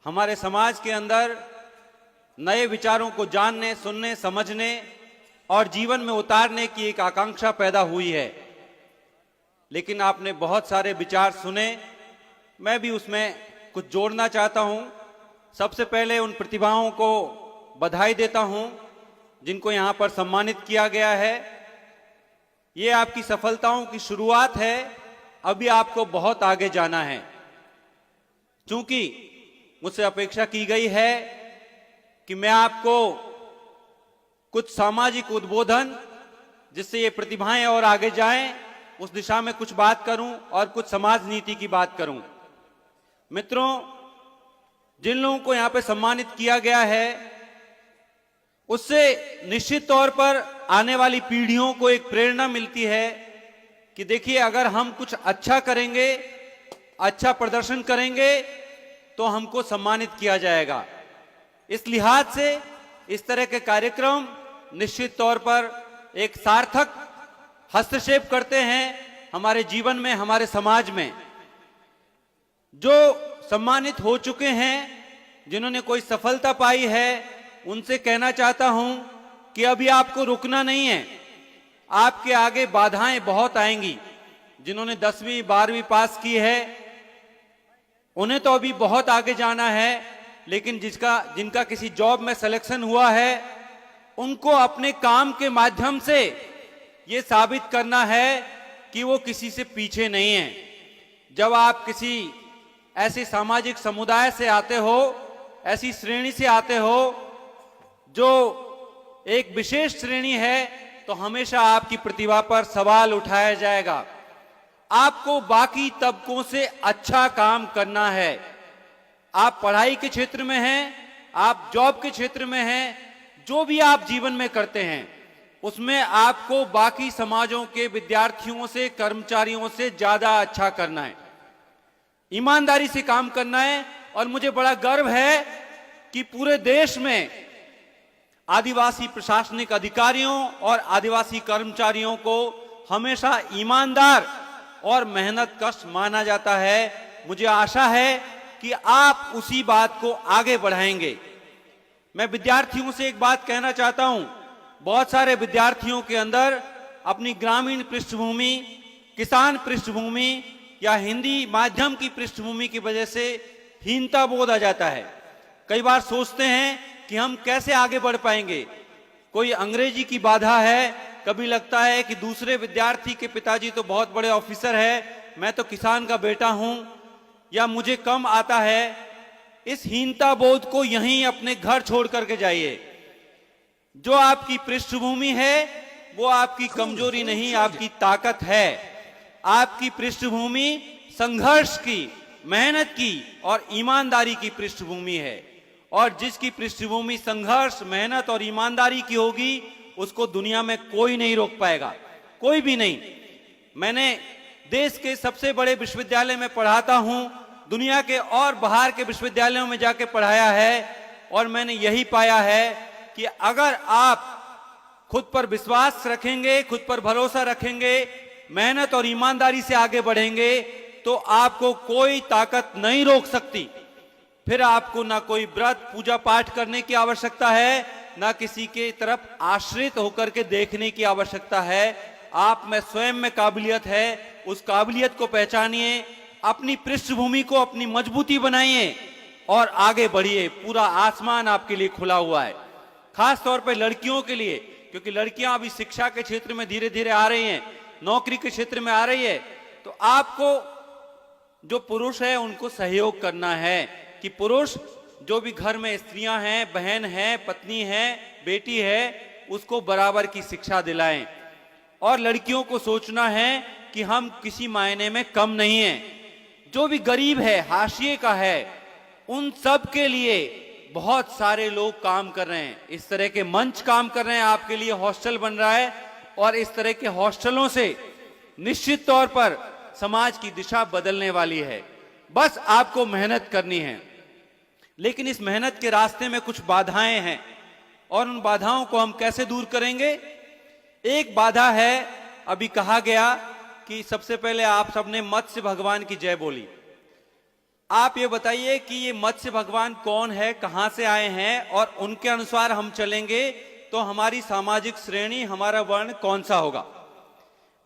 हमारे समाज के अंदर नए विचारों को जानने, सुनने, समझने और जीवन में उतारने की एक आकांक्षा पैदा हुई है। लेकिन आपने बहुत सारे विचार सुने, मैं भी उसमें कुछ जोड़ना चाहता हूं। सबसे पहले उन प्रतिभाओं को बधाई देता हूं जिनको यहां पर सम्मानित किया गया है। ये आपकी सफलताओं की शुरुआत है, अभी आपको बहुत आगे जाना है। क्योंकि मुझसे अपेक्षा की गई है कि मैं आपको कुछ सामाजिक उद्बोधन, जिससे ये प्रतिभाएं और आगे जाएं, उस दिशा में कुछ बात करूं और कुछ समाज नीति की बात करूं। मित्रों, जिन लोगों को यहां पे सम्मानित किया गया है, उससे निश्चित तौर पर आने वाली पीढ़ियों को एक प्रेरणा मिलती है कि देखिए, अगर हम कुछ अच्छा करेंगे, अच्छा प्रदर्शन करेंगे, तो हमको सम्मानित किया जाएगा। इस लिहाज से इस तरह के कार्यक्रम निश्चित तौर पर एक सार्थक हस्तक्षेप करते हैं हमारे जीवन में, हमारे समाज में। जो सम्मानित हो चुके हैं, जिन्होंने कोई सफलता पाई है, उनसे कहना चाहता हूं कि अभी आपको रुकना नहीं है। आपके आगे बाधाएं बहुत आएंगी। जिन्होंने 10वीं 12वीं पास की है, उन्हें तो अभी बहुत आगे जाना है, लेकिन जिनका किसी जॉब में सिलेक्शन हुआ है, उनको अपने काम के माध्यम से ये साबित करना है कि वो किसी से पीछे नहीं है। जब आप किसी ऐसे सामाजिक समुदाय से आते हो, ऐसी श्रेणी से आते हो जो एक विशेष श्रेणी है, तो हमेशा आपकी प्रतिभा पर सवाल उठाया जाएगा। आपको बाकी तबकों से अच्छा काम करना है। आप पढ़ाई के क्षेत्र में हैं, आप जॉब के क्षेत्र में हैं, जो भी आप जीवन में करते हैं, उसमें आपको बाकी समाजों के विद्यार्थियों से, कर्मचारियों से ज्यादा अच्छा करना है, ईमानदारी से काम करना है। और मुझे बड़ा गर्व है कि पूरे देश में आदिवासी प्रशासनिक अधिकारियों और आदिवासी कर्मचारियों को हमेशा ईमानदार और मेहनतकश माना जाता है। मुझे आशा है कि आप उसी बात को आगे बढ़ाएंगे। मैं विद्यार्थियों से एक बात कहना चाहता हूं। बहुत सारे विद्यार्थियों के अंदर अपनी ग्रामीण पृष्ठभूमि, किसान पृष्ठभूमि या हिंदी माध्यम की पृष्ठभूमि की वजह से हीनता बोध आ जाता है। कई बार सोचते हैं कि हम कैसे आगे बढ़ पाएंगे। कोई अंग्रेजी की बाधा है, कभी लगता है कि दूसरे विद्यार्थी के पिताजी तो बहुत बड़े ऑफिसर है, मैं तो किसान का बेटा हूं, या मुझे कम आता है। इस हीनता बोध को यहीं अपने घर छोड़ करके जाइए। जो आपकी पृष्ठभूमि है वो आपकी कमजोरी नहीं, आपकी ताकत है। आपकी पृष्ठभूमि संघर्ष की, मेहनत की और ईमानदारी की पृष्ठभूमि है। और जिसकी पृष्ठभूमि संघर्ष, मेहनत और ईमानदारी की होगी, उसको दुनिया में कोई नहीं रोक पाएगा, कोई भी नहीं। मैंने देश के सबसे बड़े विश्वविद्यालय में पढ़ाता हूं, दुनिया के और बाहर के विश्वविद्यालयों में जाके पढ़ाया है, और मैंने यही पाया है कि अगर आप खुद पर विश्वास रखेंगे, खुद पर भरोसा रखेंगे, मेहनत और ईमानदारी से आगे बढ़ेंगे, तो आपको कोई ताकत नहीं रोक सकती। फिर आपको ना कोई व्रत पूजा पाठ करने की आवश्यकता है, ना किसी के तरफ आश्रित होकर के देखने की आवश्यकता है। आप में स्वयं में काबिलियत है, उस काबिलियत को पहचानिए, अपनी पृष्ठभूमि को अपनी मजबूती बनाइए और आगे बढ़िए। पूरा आसमान आपके लिए खुला हुआ है, खास तौर पर लड़कियों के लिए, क्योंकि लड़कियां अभी शिक्षा के क्षेत्र में धीरे धीरे आ रही हैं, नौकरी के क्षेत्र में आ रही है। तो आपको जो पुरुष है उनको सहयोग करना है कि पुरुष जो भी घर में स्त्रियां हैं, बहन है, पत्नी है, बेटी है, उसको बराबर की शिक्षा दिलाएं। और लड़कियों को सोचना है कि हम किसी मायने में कम नहीं हैं। जो भी गरीब है, हाशिए का है, उन सब के लिए बहुत सारे लोग काम कर रहे हैं। इस तरह के मंच काम कर रहे हैं, आपके लिए हॉस्टल बन रहा है, और इस तरह के हॉस्टलों से निश्चित तौर पर समाज की दिशा बदलने वाली है। बस आपको मेहनत करनी है। लेकिन इस मेहनत के रास्ते में कुछ बाधाएं हैं, और उन बाधाओं को हम कैसे दूर करेंगे? एक बाधा है, अभी कहा गया कि सबसे पहले आप सबने मत्स्य भगवान की जय बोली। आप ये बताइए कि ये मत्स्य भगवान कौन है, कहां से आए हैं, और उनके अनुसार हम चलेंगे तो हमारी सामाजिक श्रेणी, हमारा वर्ण कौन सा होगा।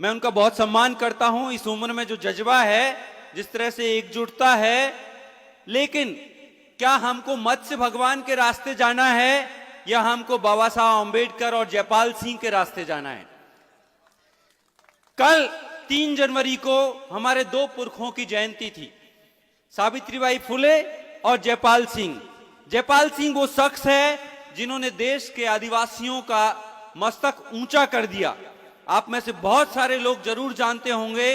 मैं उनका बहुत सम्मान करता हूं, इस उम्र में जो जज्बा है, जिस तरह से एकजुटता है, लेकिन क्या हमको मत्स्य भगवान के रास्ते जाना है या हमको बाबा साहब अम्बेडकर और जयपाल सिंह के रास्ते जाना है। कल 3 जनवरी को हमारे 2 पुरखों की जयंती थी, सावित्रीबाई फुले और जयपाल सिंह। जयपाल सिंह वो शख्स है जिन्होंने देश के आदिवासियों का मस्तक ऊंचा कर दिया। आप में से बहुत सारे लोग जरूर जानते होंगे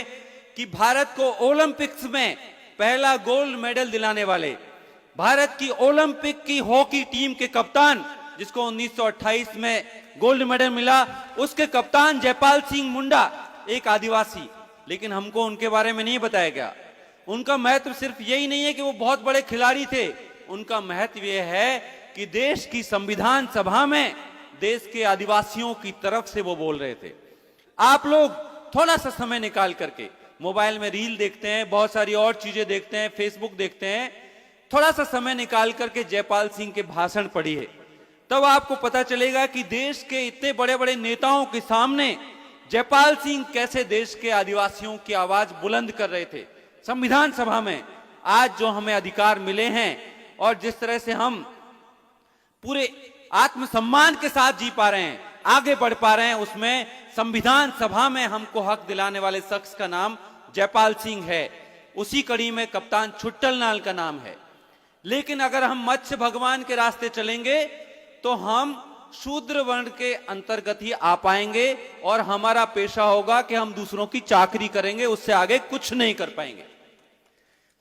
कि भारत को ओलंपिक्स में पहला गोल्ड मेडल दिलाने वाले, भारत की ओलंपिक की हॉकी टीम के कप्तान, जिसको 1928 में गोल्ड मेडल मिला, उसके कप्तान जयपाल सिंह मुंडा एक आदिवासी। लेकिन हमको उनके बारे में नहीं बताया गया। उनका महत्व सिर्फ यही नहीं है कि वो बहुत बड़े खिलाड़ी थे, उनका महत्व यह है कि देश की संविधान सभा में देश के आदिवासियों की तरफ से वो बोल रहे थे। आप लोग थोड़ा सा समय निकाल करके मोबाइल में रील देखते हैं, बहुत सारी और चीजें देखते हैं, फेसबुक देखते हैं, थोड़ा सा समय निकाल करके जयपाल सिंह के भाषण पढ़िए, तब आपको पता चलेगा कि देश के इतने बड़े बड़े नेताओं के सामने जयपाल सिंह कैसे देश के आदिवासियों की आवाज बुलंद कर रहे थे। संविधान सभा में आज जो हमें अधिकार मिले हैं और जिस तरह से हम पूरे आत्मसम्मान के साथ जी पा रहे हैं, आगे बढ़ पा रहे हैं, उसमें संविधान सभा में हमको हक दिलाने वाले शख्स का नाम जयपाल सिंह है। उसी कड़ी में कप्तान छुट्टलनाल का नाम है। लेकिन अगर हम मत्स्य भगवान के रास्ते चलेंगे तो हम शूद्र वर्ण के अंतर्गत ही आ पाएंगे और हमारा पेशा होगा कि हम दूसरों की चाकरी करेंगे, उससे आगे कुछ नहीं कर पाएंगे।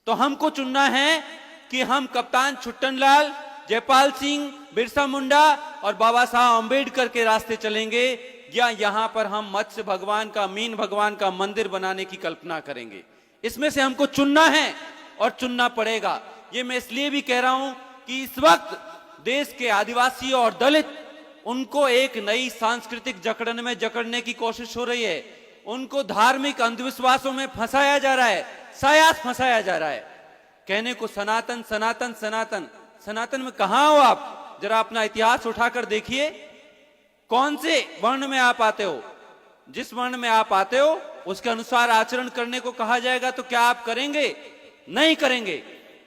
तो हमको चुनना है कि हम कप्तान छुट्टनलाल, जयपाल सिंह, बिरसा मुंडा और बाबा साहब अम्बेडकर के रास्ते चलेंगे या यहां पर हम मत्स्य भगवान का, मीन भगवान का मंदिर बनाने की कल्पना करेंगे। इसमें से हमको चुनना है और चुनना पड़ेगा। ये मैं इसलिए भी कह रहा हूं कि इस वक्त देश के आदिवासी और दलित, उनको एक नई सांस्कृतिक जकड़न में जकड़ने की कोशिश हो रही है। उनको धार्मिक अंधविश्वासों में फंसाया जा रहा है, सायास फंसाया जा रहा है। कहने को सनातन सनातन सनातन, सनातन में कहां हो आप? जरा अपना इतिहास उठाकर देखिए, कौन से वर्ण में आप आते हो? जिस वर्ण में आप आते हो उसके अनुसार आचरण करने को कहा जाएगा तो क्या आप करेंगे? नहीं करेंगे।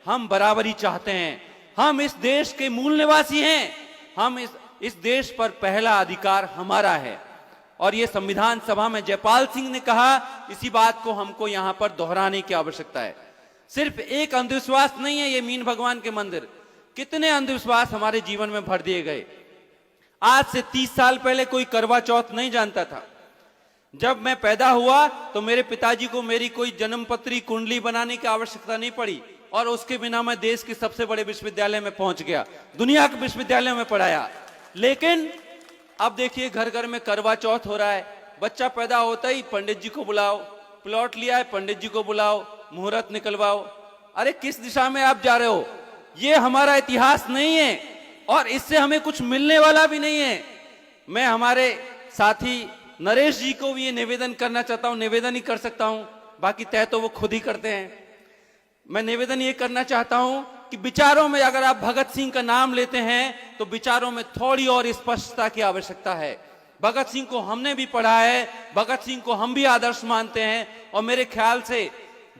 हम बराबरी चाहते हैं, हम इस देश के मूल निवासी हैं, हम इस देश पर पहला अधिकार हमारा है। और ये संविधान सभा में जयपाल सिंह ने कहा, इसी बात को हमको यहां पर दोहराने की आवश्यकता है। सिर्फ एक अंधविश्वास नहीं है ये मीन भगवान के मंदिर, कितने अंधविश्वास हमारे जीवन में भर दिए गए। आज से 30 साल पहले कोई करवा चौथ नहीं जानता था। जब मैं पैदा हुआ तो मेरे पिताजी को मेरी कोई जन्मपत्री कुंडली बनाने की आवश्यकता नहीं पड़ी और उसके बिना मैं देश के सबसे बड़े विश्वविद्यालय में पहुंच गया, दुनिया के विश्वविद्यालय में पढ़ाया। लेकिन अब देखिए घर घर में करवा चौथ हो रहा है। बच्चा पैदा होता ही पंडित जी को बुलाओ, प्लॉट लिया है पंडित जी को बुलाओ, मुहूर्त निकलवाओ। अरे किस दिशा में आप जा रहे हो? ये हमारा इतिहास नहीं है और इससे हमें कुछ मिलने वाला भी नहीं है। मैं हमारे साथी नरेश जी को भी ये निवेदन करना चाहता हूं, निवेदन ही कर सकता हूं, बाकी तय तो वो खुद ही करते हैं। मैं निवेदन ये करना चाहता हूं कि विचारों में अगर आप भगत सिंह का नाम लेते हैं तो विचारों में थोड़ी और स्पष्टता की आवश्यकता है। भगत सिंह को हमने भी पढ़ा है, भगत सिंह को हम भी आदर्श मानते हैं और मेरे ख्याल से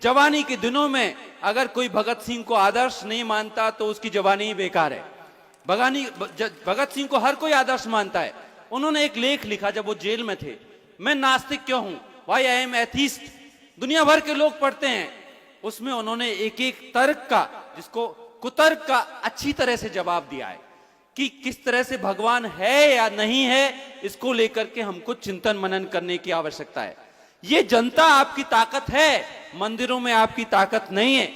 जवानी के दिनों में अगर कोई भगत सिंह को आदर्श नहीं मानता तो उसकी जवानी ही बेकार है। भगत सिंह को हर कोई आदर्श मानता है। उन्होंने एक लेख लिखा जब वो जेल में थे, मैं नास्तिक क्यों हूं, व्हाई आई एम एथिस्ट, दुनिया भर के लोग पढ़ते हैं। उसमें उन्होंने एक एक तर्क का, जिसको कुतर्क का, अच्छी तरह से जवाब दिया है कि किस तरह से भगवान है या नहीं है, इसको लेकर के हमको चिंतन मनन करने की आवश्यकता है। ये जनता आपकी ताकत है, मंदिरों में आपकी ताकत नहीं है।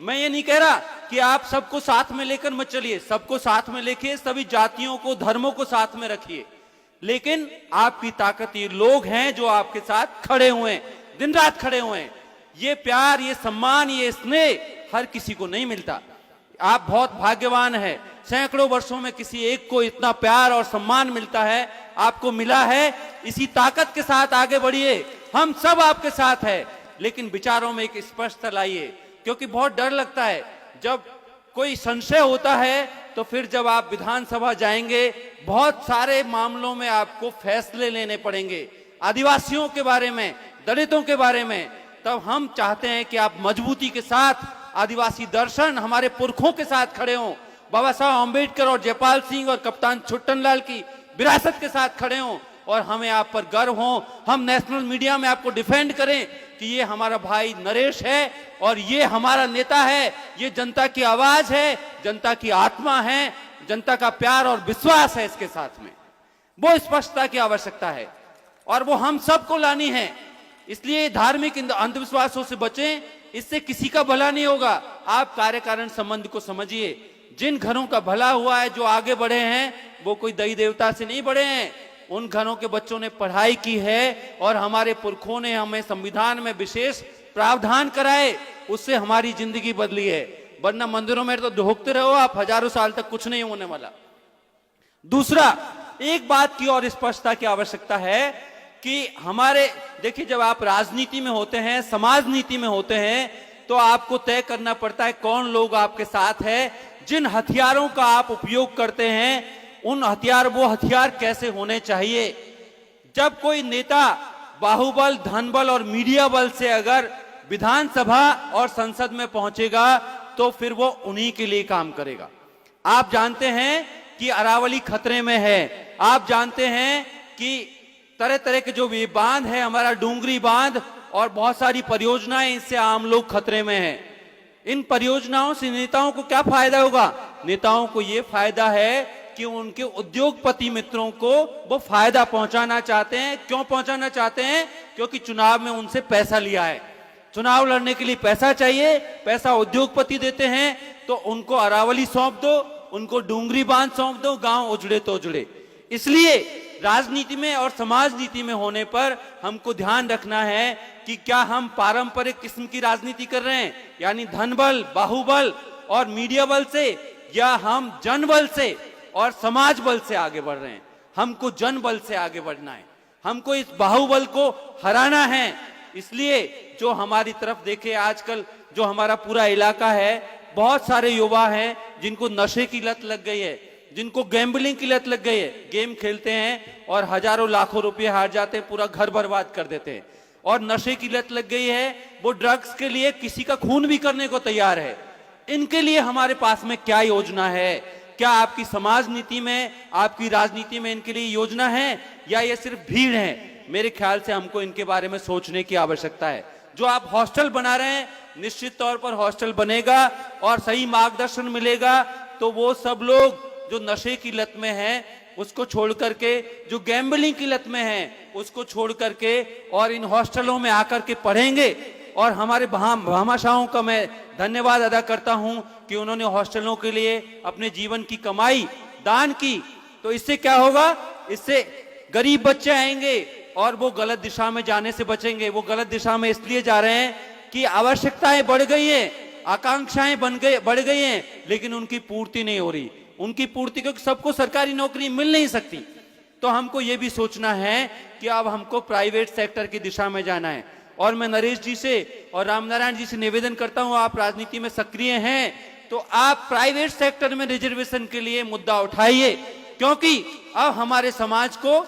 मैं ये नहीं कह रहा कि आप सबको साथ में लेकर मत चलिए, सबको साथ में लेके सभी जातियों को, धर्मों को साथ में रखिए, लेकिन आपकी ताकत ये लोग हैं जो आपके साथ खड़े हुए हैं, दिन रात खड़े हुए हैं। ये प्यार, ये सम्मान, ये स्नेह हर किसी को नहीं मिलता। आप बहुत भाग्यवान हैं, सैकड़ों वर्षों में किसी एक को इतना प्यार और सम्मान मिलता है, आपको मिला है। इसी ताकत के साथ आगे बढ़िए, हम सब आपके साथ हैं, लेकिन विचारों में एक स्पष्टता लाइए। क्योंकि बहुत डर लगता है जब कोई संशय होता है, तो फिर जब आप विधानसभा जाएंगे बहुत सारे मामलों में आपको फैसले लेने पड़ेंगे, आदिवासियों के बारे में, दलितों के बारे में। तब हम चाहते हैं कि आप मजबूती के साथ आदिवासी दर्शन, हमारे पुरखों के साथ खड़े हों, बाबा साहब अम्बेडकर और जयपाल सिंह और कप्तान छुट्टनलाल की विरासत के साथ खड़े हों और हमें आप पर गर्व हो। हम नेशनल मीडिया में आपको डिफेंड करें कि ये हमारा भाई नरेश है और ये हमारा नेता है, ये जनता की आवाज है, जनता की आत्मा है, जनता का प्यार और विश्वास है इसके साथ में। वो स्पष्टता की आवश्यकता है और वो हम सबको लानी है। इसलिए धार्मिक अंधविश्वासों से बचें, इससे किसी का भला नहीं होगा। आप कार्य कारण संबंध को समझिए। जिन घरों का भला हुआ है, जो आगे बढ़े हैं, वो कोई देवी देवता से नहीं बढ़े हैं। उन घरों के बच्चों ने पढ़ाई की है और हमारे पुरखों ने हमें संविधान में विशेष प्रावधान कराए, उससे हमारी जिंदगी बदली है। वरना मंदिरों में तो ढोकते रहो आप, हजारों साल तक कुछ नहीं होने वाला। दूसरा, एक बात की और स्पष्टता की आवश्यकता है कि हमारे, देखिए, जब आप राजनीति में होते हैं, समाज नीति में होते हैं, तो आपको तय करना पड़ता है कौन लोग आपके साथ है। जिन हथियारों का आप उपयोग करते हैं, उन वो हथियार कैसे होने चाहिए। जब कोई नेता बाहुबल, धनबल और मीडिया बल से अगर विधानसभा और संसद में पहुंचेगा, तो फिर वो उन्हीं के लिए काम करेगा। आप जानते हैं कि अरावली खतरे में है। आप जानते हैं कि तरह तरह के जो ये बांध है, हमारा डूंगरी बांध और बहुत सारी परियोजनाएं, इससे आम लोग खतरे में हैं। इन परियोजनाओं से नेताओं को क्या फायदा होगा? नेताओं को ये फायदा है कि उनके उद्योगपति मित्रों को वो फायदा पहुंचाना चाहते हैं। क्यों पहुंचाना चाहते हैं? क्योंकि चुनाव में उनसे पैसा लिया है। चुनाव लड़ने के लिए पैसा चाहिए, पैसा उद्योगपति देते हैं, तो उनको अरावली सौंप दो, उनको डूंगरी बांध सौंप दो, गांव उजड़े तो उजड़े। इसलिए राजनीति में और समाज नीति में होने पर हमको ध्यान रखना है कि क्या हम पारंपरिक किस्म की राजनीति कर रहे हैं, यानी धनबल, बाहुबल और मीडिया बल से, या हम जनबल से और समाज बल से आगे बढ़ रहे हैं। हमको जनबल से आगे बढ़ना है, हमको इस बाहुबल को हराना है। इसलिए जो हमारी तरफ देखे, आजकल जो हमारा पूरा इलाका है, बहुत सारे युवा हैं जिनको नशे की लत लग गई है, जिनको गैम्बलिंग की लत लग गई है। गेम खेलते हैं और हजारों लाखों रुपए हार जाते हैं, पूरा घर बर्बाद कर देते हैं। और नशे की लत लग गई है, वो ड्रग्स के लिए किसी का खून भी करने को तैयार है। इनके लिए हमारे पास में क्या योजना है? क्या आपकी समाज नीति में, आपकी राजनीति में इनके लिए योजना है, या ये सिर्फ भीड़ है? मेरे ख्याल से हमको इनके बारे में सोचने की आवश्यकता है। जो आप हॉस्टल बना रहे हैं, निश्चित तौर पर हॉस्टल बनेगा और सही मार्गदर्शन मिलेगा, तो वो सब लोग जो नशे की लत में है उसको छोड़ करके, जो गैम्बलिंग की लत में है उसको छोड़ करके और इन हॉस्टलों में आकर के पढ़ेंगे। और हमारे भामाशाहों का मैं धन्यवाद अदा करता हूं कि उन्होंने हॉस्टलों के लिए अपने जीवन की कमाई दान की। तो इससे क्या होगा? इससे गरीब बच्चे आएंगे और वो गलत दिशा में जाने से बचेंगे। वो गलत दिशा में इसलिए जा रहे हैं कि आवश्यकताएं बढ़ गई हैं, आकांक्षाएं बढ़ गई हैं, लेकिन उनकी पूर्ति नहीं हो रही। उनकी पूर्ति, क्योंकि सबको सरकारी नौकरी मिल नहीं सकती। तो हमको ये भी सोचना है कि अब हमको प्राइवेट सेक्टर की दिशा में जाना है। और मैं नरेश जी से और रामनारायण जी से निवेदन करता हूं, आप राजनीति में सक्रिय हैं, तो आप प्राइवेट सेक्टर में रिजर्वेशन के लिए मुद्दा उठाइए। क्योंकि अब हमारे समाज को,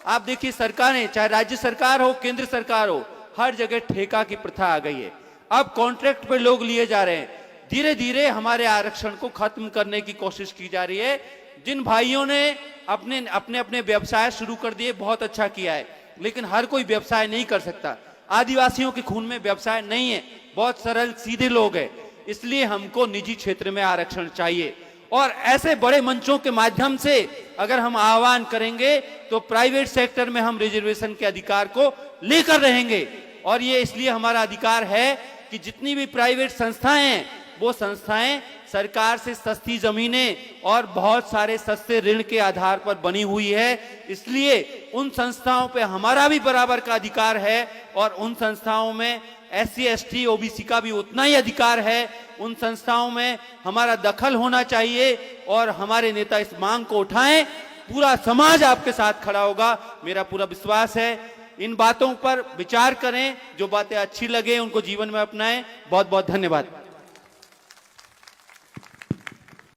आप देखिए, सरकारें, चाहे राज्य सरकार हो, केंद्र सरकार हो, हर जगह ठेका की प्रथा आ गई है। अब कॉन्ट्रैक्ट पे लोग लिए जा रहे हैं। धीरे धीरे हमारे आरक्षण को खत्म करने की कोशिश की जा रही है। जिन भाइयों ने अपने अपने व्यवसाय शुरू कर दिए, बहुत अच्छा किया है, लेकिन हर कोई व्यवसाय नहीं कर सकता। आदिवासियों के खून में व्यवसाय नहीं है, बहुत सरल सीधे लोग हैं। इसलिए हमको निजी क्षेत्र में आरक्षण चाहिए। और ऐसे बड़े मंचों के माध्यम से अगर हम आह्वान करेंगे, तो प्राइवेट सेक्टर में हम रिजर्वेशन के अधिकार को लेकर रहेंगे। और ये इसलिए हमारा अधिकार है कि जितनी भी प्राइवेट संस्थाएं हैं, वो संस्थाएं सरकार से सस्ती जमीनें और बहुत सारे सस्ते ऋण के आधार पर बनी हुई है। इसलिए उन संस्थाओं पे हमारा भी बराबर का अधिकार है और उन संस्थाओं में SC ST OBC का भी उतना ही अधिकार है। उन संस्थाओं में हमारा दखल होना चाहिए और हमारे नेता इस मांग को उठाएं। पूरा समाज आपके साथ खड़ा होगा, मेरा पूरा विश्वास है। इन बातों पर विचार करें, जो बातें अच्छी लगे उनको जीवन में अपनाएं। बहुत बहुत धन्यवाद।